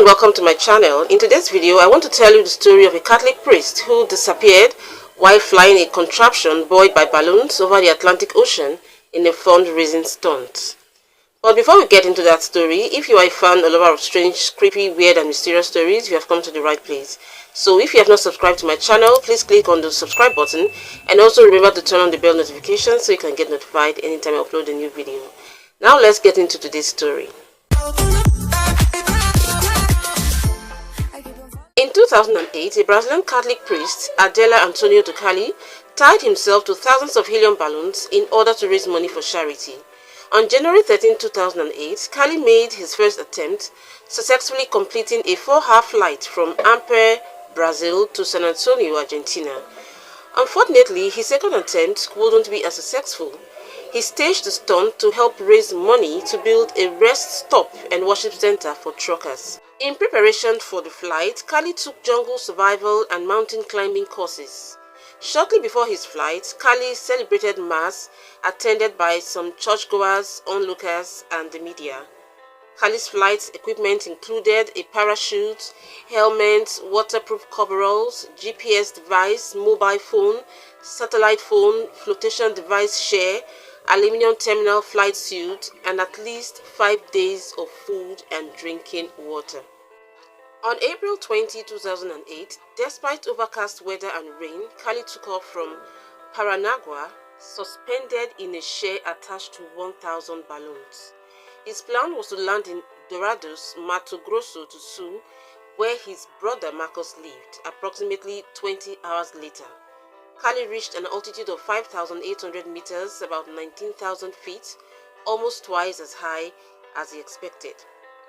and welcome to my channel. In today's video, I want to tell you the story of a Catholic priest who disappeared while flying a contraption buoyed by balloons over the Atlantic Ocean in a fundraising stunt. But before we get into that story, if you are a fan or lover of strange, creepy, weird and mysterious stories, you have come to the right place. So if you have not subscribed to my channel, please click on the subscribe button and also remember to turn on the bell notification so you can get notified anytime I upload a new video. Now let's get into today's story. In 2008, a Brazilian Catholic priest, Adelir Antônio de Carli, tied himself to thousands of helium balloons in order to raise money for charity. On January 13, 2008, Carli made his first attempt, successfully completing a 4-hour flight from Ampére, Brazil to San Antonio, Argentina. Unfortunately, his second attempt wouldn't be as successful. He staged the stunt to help raise money to build a rest stop and worship center for truckers. In preparation for the flight, Carli took jungle survival and mountain climbing courses. Shortly before his flight, Carli celebrated Mass, attended by some churchgoers, onlookers, and the media. Carli's flight equipment included a parachute, helmet, waterproof coveralls, GPS device, mobile phone, satellite phone, flotation device share, aluminum terminal flight suit, and at least 5 days of food and drinking water. On April 20, 2008, despite overcast weather and rain, Carli took off from Paraná, suspended in a chair attached to 1,000 balloons. His plan was to land in Dourados, Mato Grosso do Sul, where his brother Marcos lived. Approximately 20 hours later, Carli reached an altitude of 5,800 meters, about 19,000 feet, almost twice as high as he expected.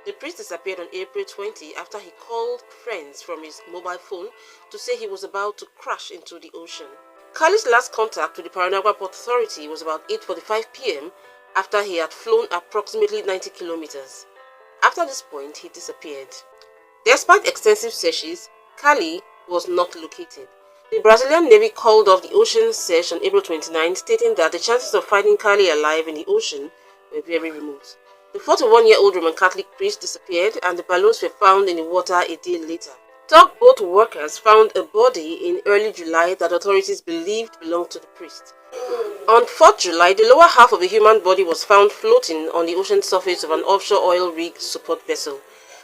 The priest disappeared on April 20 after he called friends from his mobile phone to say he was about to crash into the ocean. Carli's last contact with the Paraná Port Authority was about 8:45 p.m. after he had flown approximately 90 kilometers. After this point, he disappeared. Despite extensive searches, Carli was not located. The Brazilian Navy called off the ocean search on April 29, stating that the chances of finding Carli alive in the ocean were very remote. The 41-year-old Roman Catholic priest disappeared and the balloons were found in the water a day later. Tugboat workers found a body in early July that authorities believed belonged to the priest. On 4th July, the lower half of a human body was found floating on the ocean surface of an offshore oil rig support vessel.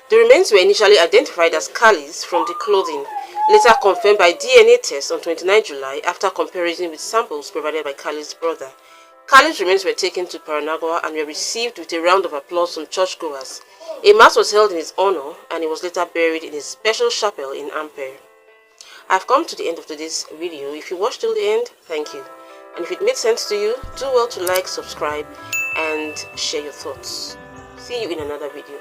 The remains were initially identified as Carli's from the clothing, later confirmed by DNA tests on 29 July after comparison with samples provided by Carli's brother. Carli's remains were taken to Paraná and were received with a round of applause from churchgoers. A mass was held in his honor and he was later buried in a special chapel in Ampére. I've come to the end of today's video. If you watched till the end, thank you. And if it made sense to you, do well to like, subscribe, and share your thoughts. See you in another video.